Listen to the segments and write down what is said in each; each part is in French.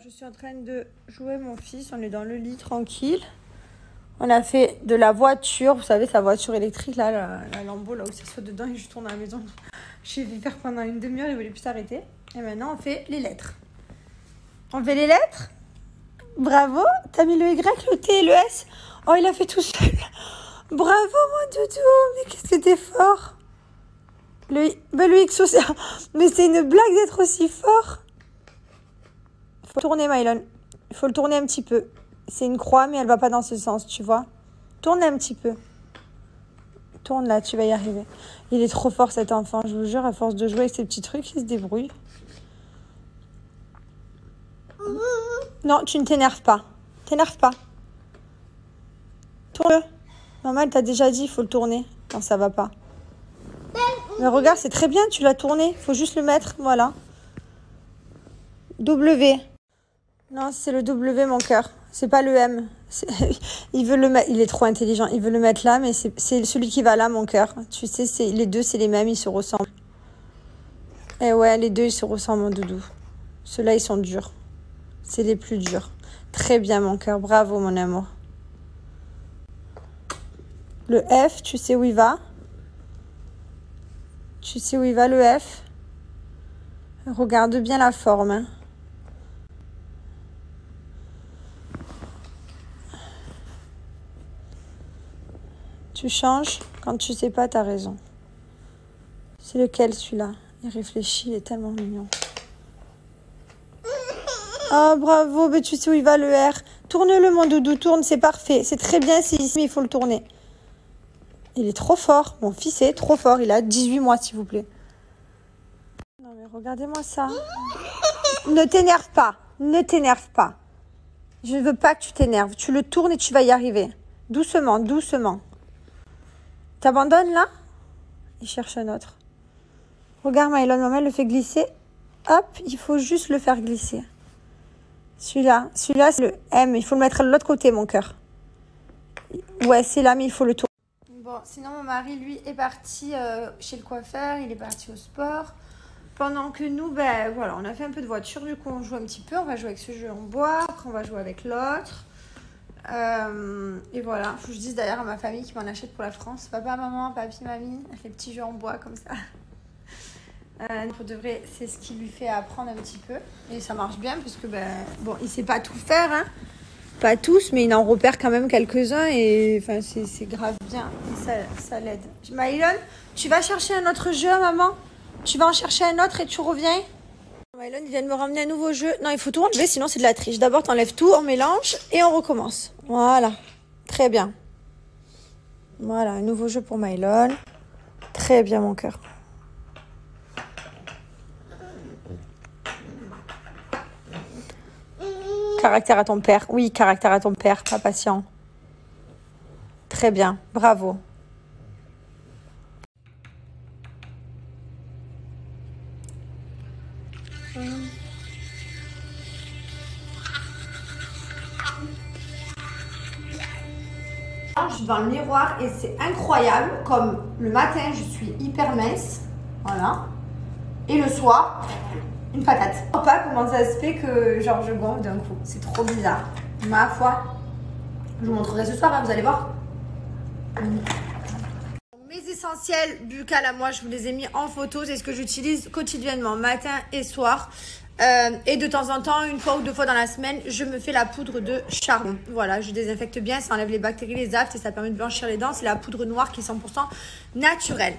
Je suis en train de jouer mon fils, on est dans le lit tranquille. On a fait de la voiture, vous savez, sa voiture électrique, là, la lambeau, là où ça soit dedans, et je tourne à la maison. J'ai fait faire pendant une demi-heure, il voulait plus s'arrêter. Et maintenant, on fait les lettres. On fait les lettres? Bravo, t'as mis le Y, le T et le S. Oh, il a fait tout seul. Bravo, mon doudou, mais qu'est-ce que t'es fort. Le X aussi. Mais c'est une blague d'être aussi fort. Faut tourner, Mylon. Il faut le tourner un petit peu. C'est une croix, mais elle va pas dans ce sens, tu vois. Tourne un petit peu. Tourne là, tu vas y arriver. Il est trop fort, cet enfant. Je vous jure, à force de jouer avec ces petits trucs, il se débrouille. Non, tu ne t'énerves pas. T'énerve pas. Tourne-le. Maman, elle t'a déjà dit, il faut le tourner quand ça va pas. Mais regarde, c'est très bien, tu l'as tourné. Il faut juste le mettre, voilà. W. Non, c'est le W, mon cœur. C'est pas le M. Il veut le mettre. Il est trop intelligent. Il veut le mettre là, mais c'est celui qui va là, mon cœur. Tu sais, les deux, c'est les mêmes. Ils se ressemblent. Eh ouais, les deux, ils se ressemblent, mon doudou. Ceux-là, ils sont durs. C'est les plus durs. Très bien, mon cœur. Bravo, mon amour. Le F, tu sais où il va? Tu sais où il va, le F? Regarde bien la forme, hein. Tu changes. Quand tu sais pas, t'as raison. C'est lequel, celui-là? Il réfléchit, il est tellement mignon. Oh, bravo, mais tu sais où il va, le R. Tourne-le, mon doudou, tourne, c'est parfait. C'est très bien, c'est ici, mais il faut le tourner. Il est trop fort. Mon fils est trop fort. Il a 18 mois, s'il vous plaît. Non, mais regardez-moi ça. Ne t'énerve pas. Ne t'énerve pas. Je ne veux pas que tu t'énerves. Tu le tournes et tu vas y arriver. Doucement, doucement. T'abandonnes là? Il cherche un autre. Regarde, Mylon, maman le fait glisser. Hop, il faut juste le faire glisser. Celui-là, c'est le M. Il faut le mettre de l'autre côté, mon cœur. Ouais, c'est là, mais il faut le tourner. Bon, sinon, mon mari, lui, est parti chez le coiffeur. Il est parti au sport. Pendant que nous, ben voilà, on a fait un peu de voiture. Du coup, on joue un petit peu. On va jouer avec ce jeu en bois. Après, on va jouer avec l'autre. Et voilà, faut que je dise d'ailleurs à ma famille qui m'en achète pour la France. Papa, maman, papy, mamie, les petits jeux en bois comme ça. Pour de vrai, c'est ce qui lui fait apprendre un petit peu. Et ça marche bien parce que, ben, bon, il sait pas tout faire, hein. Pas tous, mais il en repère quand même quelques-uns. Et enfin, c'est grave bien. Et ça l'aide. Mylon, tu vas chercher un autre jeu, maman? Tu vas en chercher un autre et tu reviens? Mylon, il vient de me ramener un nouveau jeu. Non, il faut tout enlever, sinon c'est de la triche. D'abord, t'enlèves tout, on mélange et on recommence. Voilà. Très bien. Voilà, un nouveau jeu pour Mylon. Très bien, mon cœur. Caractère à ton père. Oui, caractère à ton père, pas patient. Très bien, bravo. Je suis dans le miroir et c'est incroyable. Comme le matin, je suis hyper mince. Voilà. Et le soir, une patate. Je ne sais pas comment ça se fait que genre je gonfle d'un coup. C'est trop bizarre. Ma foi. Je vous montrerai ce soir, hein, vous allez voir. Mes essentiels buccales à moi, je vous les ai mis en photo. C'est ce que j'utilise quotidiennement, matin et soir. Et de temps en temps, une fois ou deux fois dans la semaine, je me fais la poudre de charbon. Voilà, je désinfecte bien, ça enlève les bactéries, les aftes et ça permet de blanchir les dents. C'est la poudre noire qui est 100% naturelle.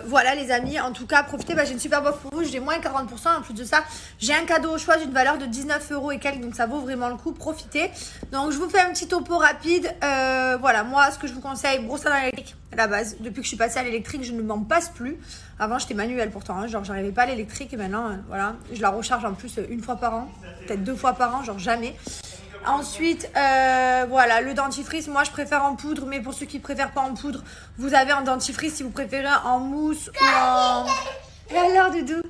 Voilà les amis, en tout cas profitez, j'ai une super boîte pour vous, j'ai moins 40%. En plus de ça, j'ai un cadeau au choix d'une valeur de 19 € et quelques, donc ça vaut vraiment le coup, profitez. Donc je vous fais un petit topo rapide. Voilà, moi ce que je vous conseille, brosse à dents électrique à la base. Depuis que je suis passée à l'électrique, je ne m'en passe plus. Avant j'étais manuelle pourtant, hein, genre j'arrivais pas à l'électrique et maintenant voilà, je la recharge en plus une fois par an, peut-être 2 fois par an, genre jamais. Ensuite, voilà, le dentifrice, moi je préfère en poudre, mais pour ceux qui préfèrent pas en poudre, vous avez un dentifrice si vous préférez en mousse ou en... Et alors, doudou?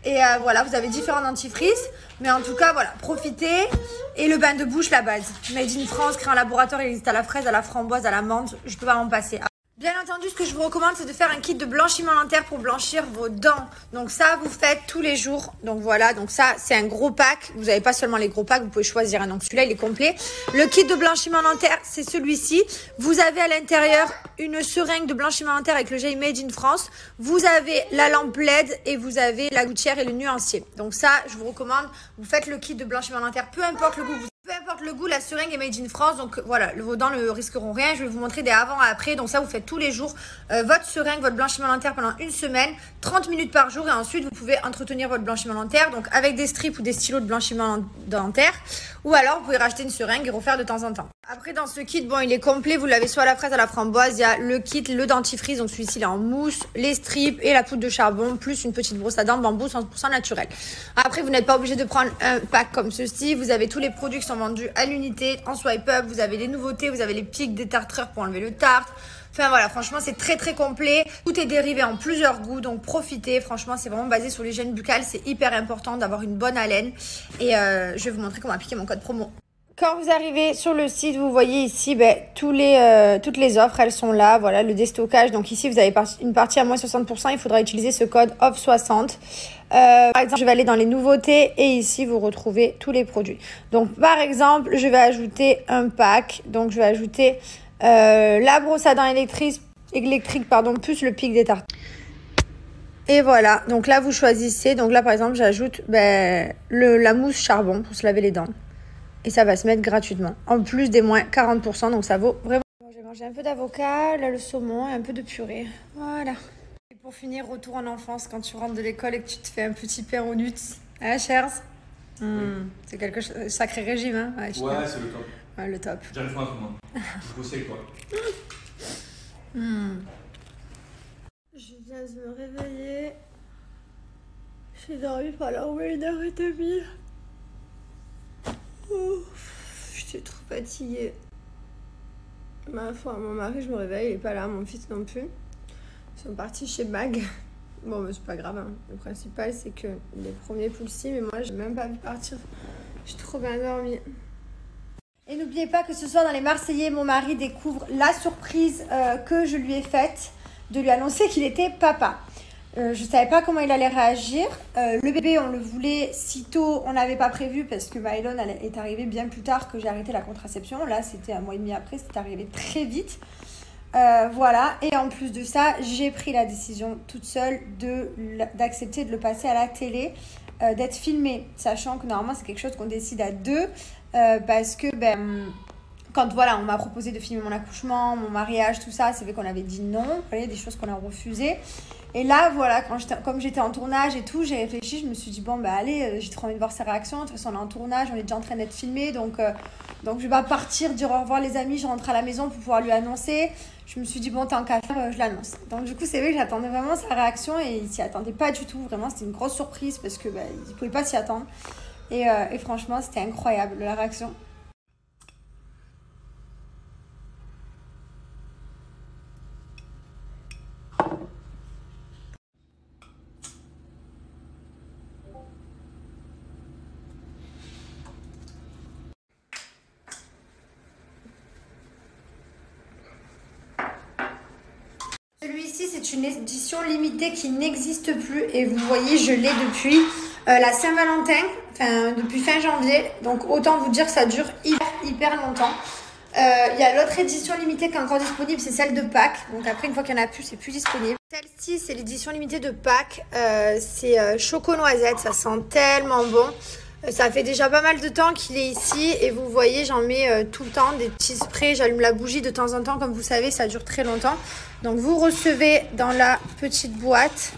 Et voilà, vous avez différents dentifrices, mais en tout cas, voilà, profitez. Et le bain de bouche, la base. Made in France, créé en laboratoire, il existe à la fraise, à la framboise, à la menthe, je peux pas m'en passer. Bien entendu, ce que je vous recommande, c'est de faire un kit de blanchiment dentaire pour blanchir vos dents. Donc ça, vous faites tous les jours. Donc voilà, donc ça, c'est un gros pack. Vous n'avez pas seulement les gros packs, vous pouvez choisir un. Donc celui-là, il est complet. Le kit de blanchiment dentaire, c'est celui-ci. Vous avez à l'intérieur une seringue de blanchiment dentaire avec le gel Made in France. Vous avez la lampe LED et vous avez la gouttière et le nuancier. Donc ça, je vous recommande, vous faites le kit de blanchiment dentaire, peu importe le goût. Peu importe le goût, la seringue est made in France, donc voilà, vos dents ne risqueront rien. Je vais vous montrer des avant et après. Donc ça, vous faites tous les jours votre seringue, votre blanchiment dentaire pendant une semaine, 30 minutes par jour. Et ensuite, vous pouvez entretenir votre blanchiment dentaire, donc avec des strips ou des stylos de blanchiment dentaire. Ou alors, vous pouvez racheter une seringue et refaire de temps en temps. Après, dans ce kit, bon, il est complet. Vous l'avez soit à la fraise, à la framboise. Il y a le kit, le dentifrice. Donc celui-ci, il est en mousse, les strips et la poudre de charbon, plus une petite brosse à dents bambou 100% naturel. Après, vous n'êtes pas obligé de prendre un pack comme ceci. Vous avez tous les produits qui sont vendus à l'unité, en swipe up. Vous avez les nouveautés, vous avez les pics des tartreurs pour enlever le tartre. Enfin voilà, franchement, c'est très très complet. Tout est dérivé en plusieurs goûts, donc profitez. Franchement, c'est vraiment basé sur l'hygiène buccale. C'est hyper important d'avoir une bonne haleine. Et je vais vous montrer comment appliquer mon code promo. Quand vous arrivez sur le site, vous voyez ici toutes les offres, elles sont là. Voilà, le déstockage. Donc ici, vous avez une partie à moins 60%. Il faudra utiliser ce code OFF60. Par exemple, je vais aller dans les nouveautés et ici, vous retrouvez tous les produits. Donc, par exemple, je vais ajouter un pack. Donc, je vais ajouter la brosse à dents électrique, plus le pic des tartes. Et voilà. Donc là, vous choisissez. Donc là, par exemple, j'ajoute la mousse charbon pour se laver les dents. Et ça va se mettre gratuitement. En plus des moins 40%, donc ça vaut vraiment. Bon, j'ai mangé un peu d'avocat, là le saumon et un peu de purée. Voilà. Et pour finir, retour en enfance, quand tu rentres de l'école et que tu te fais un petit pain aux nuts. Hein, Chers C'est quelque chose, sacré régime, hein. Ouais, c'est le top. Ouais, le top. J'arrive pas à tout le monde. Je bosse avec toi. Je viens de me réveiller. J'ai dormi pendant 1h30. J'étais trop fatiguée. Ma foi, mon mari, je me réveille, il est pas là, mon fils non plus. Ils sont partis chez Mag. Bon, mais c'est pas grave, hein. Le principal, c'est que les premiers poulsi, mais moi, j'ai même pas vu partir. J'ai trop bien dormi. Et n'oubliez pas que ce soir, dans les Marseillais, mon mari découvre la surprise que je lui ai faite de lui annoncer qu'il était papa. Je savais pas comment il allait réagir. Le bébé, on le voulait si tôt, on n'avait pas prévu parce que Maëlon est arrivé bien plus tard que j'ai arrêté la contraception. Là, c'était 1 mois et demi après, c'est arrivé très vite. Voilà, et en plus de ça, j'ai pris la décision toute seule d'accepter de le passer à la télé, d'être filmé, sachant que normalement c'est quelque chose qu'on décide à deux, parce que quand voilà, on m'a proposé de filmer mon accouchement, mon mariage, tout ça, c'est vrai qu'on avait dit non, vous voyez, des choses qu'on a refusées. Et là, voilà, comme j'étais en tournage et tout, j'ai réfléchi, je me suis dit, bon, allez, j'ai trop envie de voir ses réactions. De toute façon, on est en tournage, on est déjà en train d'être filmé. Donc je vais pas partir, dire au revoir les amis, je rentre à la maison pour pouvoir lui annoncer. Je me suis dit, bon, tant qu'à faire, je l'annonce. Donc du coup, c'est vrai que j'attendais vraiment sa réaction et il s'y attendait pas du tout. Vraiment, c'était une grosse surprise parce que il pouvait pas s'y attendre. Et franchement, c'était incroyable, la réaction. Celui-ci, c'est une édition limitée qui n'existe plus et vous voyez, je l'ai depuis la Saint-Valentin, enfin depuis fin janvier. Donc autant vous dire que ça dure hyper longtemps. Il y a l'autre édition limitée qui est encore disponible, c'est celle de Pâques. Donc après, une fois qu'il n'y en a plus, c'est plus disponible. Celle-ci, c'est l'édition limitée de Pâques. C'est choco-noisette, ça sent tellement bon. Ça fait déjà pas mal de temps qu'il est ici et vous voyez, j'en mets tout le temps des petits sprays. J'allume la bougie de temps en temps, comme vous savez, ça dure très longtemps. Donc vous recevez dans la petite boîte.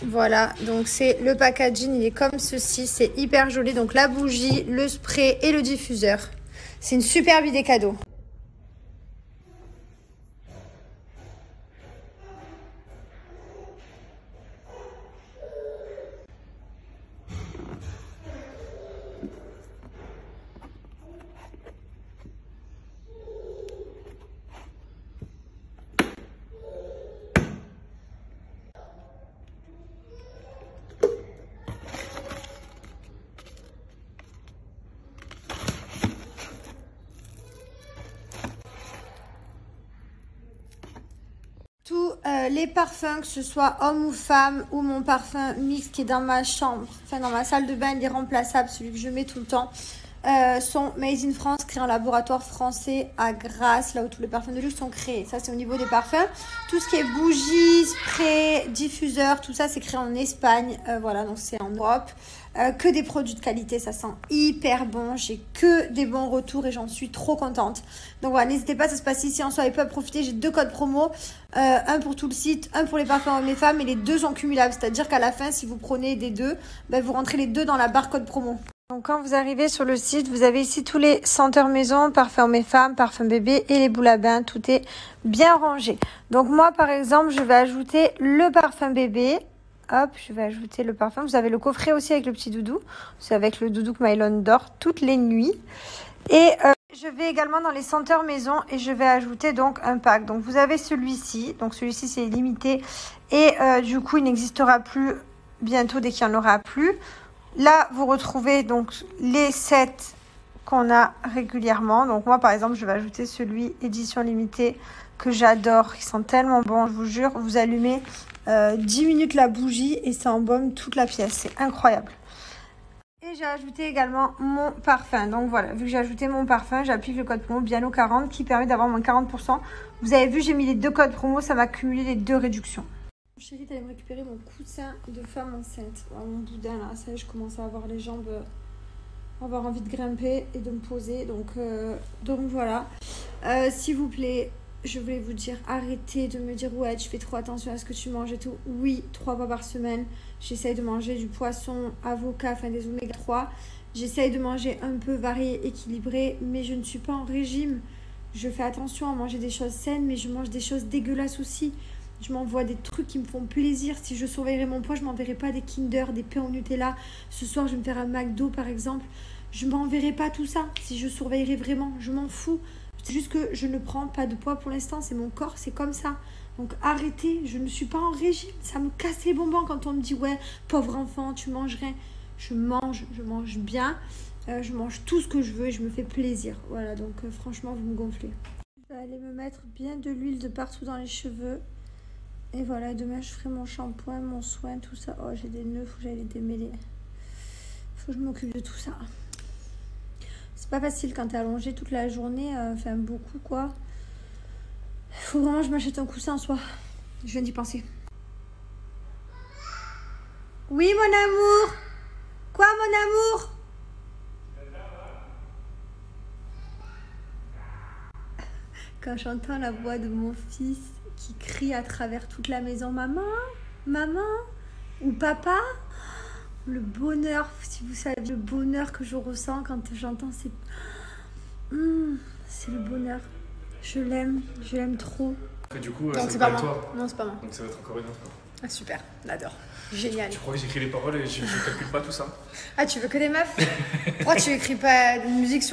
Voilà, donc c'est le packaging, il est comme ceci, c'est hyper joli. Donc la bougie, le spray et le diffuseur. C'est une superbe idée cadeau. les parfums, que ce soit homme ou femme, ou mon parfum mix qui est dans ma chambre, enfin dans ma salle de bain, il est remplaçable, celui que je mets tout le temps, sont made in France, créés en laboratoire français à Grasse, là où tous les parfums de luxe sont créés. Ça, c'est au niveau des parfums. Tout ce qui est bougies, spray, diffuseur, tout ça, c'est créé en Espagne. Voilà, donc c'est en Europe. Que des produits de qualité, ça sent hyper bon. J'ai que des bons retours et j'en suis trop contente. Donc voilà, n'hésitez pas, ça se passe ici en Swipe Up. Profitez, j'ai 2 codes promo. Un pour tout le site, un pour les parfums hommes et femmes. Et les 2 sont cumulables. C'est-à-dire qu'à la fin, si vous prenez des 2, ben, vous rentrez les 2 dans la barre code promo. Donc quand vous arrivez sur le site, vous avez ici tous les senteurs maison, parfums hommes et femmes, parfums bébé et les boules à bain. Tout est bien rangé. Donc moi, par exemple, je vais ajouter le parfum bébé. Hop, je vais ajouter le parfum. Vous avez le coffret aussi avec le petit doudou. C'est avec le doudou que Mylon dort toutes les nuits. Et je vais également dans les senteurs maison et je vais ajouter donc un pack. Donc vous avez celui-ci. Donc celui-ci c'est limité. Et du coup il n'existera plus bientôt dès qu'il n'y en aura plus. Là vous retrouvez donc les sets qu'on a régulièrement. Donc moi par exemple je vais ajouter celui édition limitée que j'adore. Ils sont tellement bons, je vous jure. Vous allumez 10 minutes la bougie et ça embaume toute la pièce. C'est incroyable. Et j'ai ajouté également mon parfum. Donc voilà, vu que j'ai ajouté mon parfum, j'applique le code promo Biano40 qui permet d'avoir moins 40%. Vous avez vu, j'ai mis les 2 codes promo, ça m'a cumulé les 2 réductions. Chérie, t'allais me récupérer mon coussin de femme enceinte. Oh, mon boudin là, ça y est, je commence à avoir les jambes, avoir envie de grimper et de me poser. Donc voilà. S'il vous plaît, je voulais vous dire, arrêtez de me dire ouais, tu fais trop attention à ce que tu manges et tout. Oui, 3 fois par semaine, j'essaye de manger du poisson, avocat, enfin des oméga 3. J'essaye de manger un peu varié, équilibré, mais je ne suis pas en régime. Je fais attention à manger des choses saines, mais je mange des choses dégueulasses aussi. Je m'envoie des trucs qui me font plaisir. Si je surveillerais mon poids, je m'enverrais pas des Kinder, des pains au Nutella. Ce soir, je vais me faire un McDo par exemple. Je m'enverrais pas tout ça. Si je surveillerais vraiment, je m'en fous. C'est juste que je ne prends pas de poids pour l'instant, c'est mon corps, c'est comme ça. Donc arrêtez, je ne suis pas en régime. Ça me casse les bonbons quand on me dit ouais, pauvre enfant, tu manges rien. Je mange bien, je mange tout ce que je veux et je me fais plaisir. Voilà, donc franchement, vous me gonflez. Je vais aller me mettre bien de l'huile de partout dans les cheveux. Et voilà, demain je ferai mon shampoing, mon soin, tout ça. Oh, j'ai des nœuds, faut que j'aille les démêler. Faut que je m'occupe de tout ça. C'est pas facile quand t'es allongée toute la journée, enfin beaucoup quoi. Faut vraiment que je m'achète un coussin en soi. Je viens d'y penser. Oui mon amour. Quoi mon amour? Quand j'entends la voix de mon fils qui crie à travers toute la maison, maman, maman ou papa, le bonheur, si vous savez le bonheur que je ressens quand j'entends ces... c'est le bonheur. Je l'aime trop. Et du coup, donc c'est pas pas moi. toi. Non, c'est pas moi. Donc ça va être encore une autre. Ah, super, j'adore. Génial. Tu crois que j'écris les paroles et je calcule pas tout ça? Ah, tu veux que des meufs? Pourquoi tu écris pas de musique sur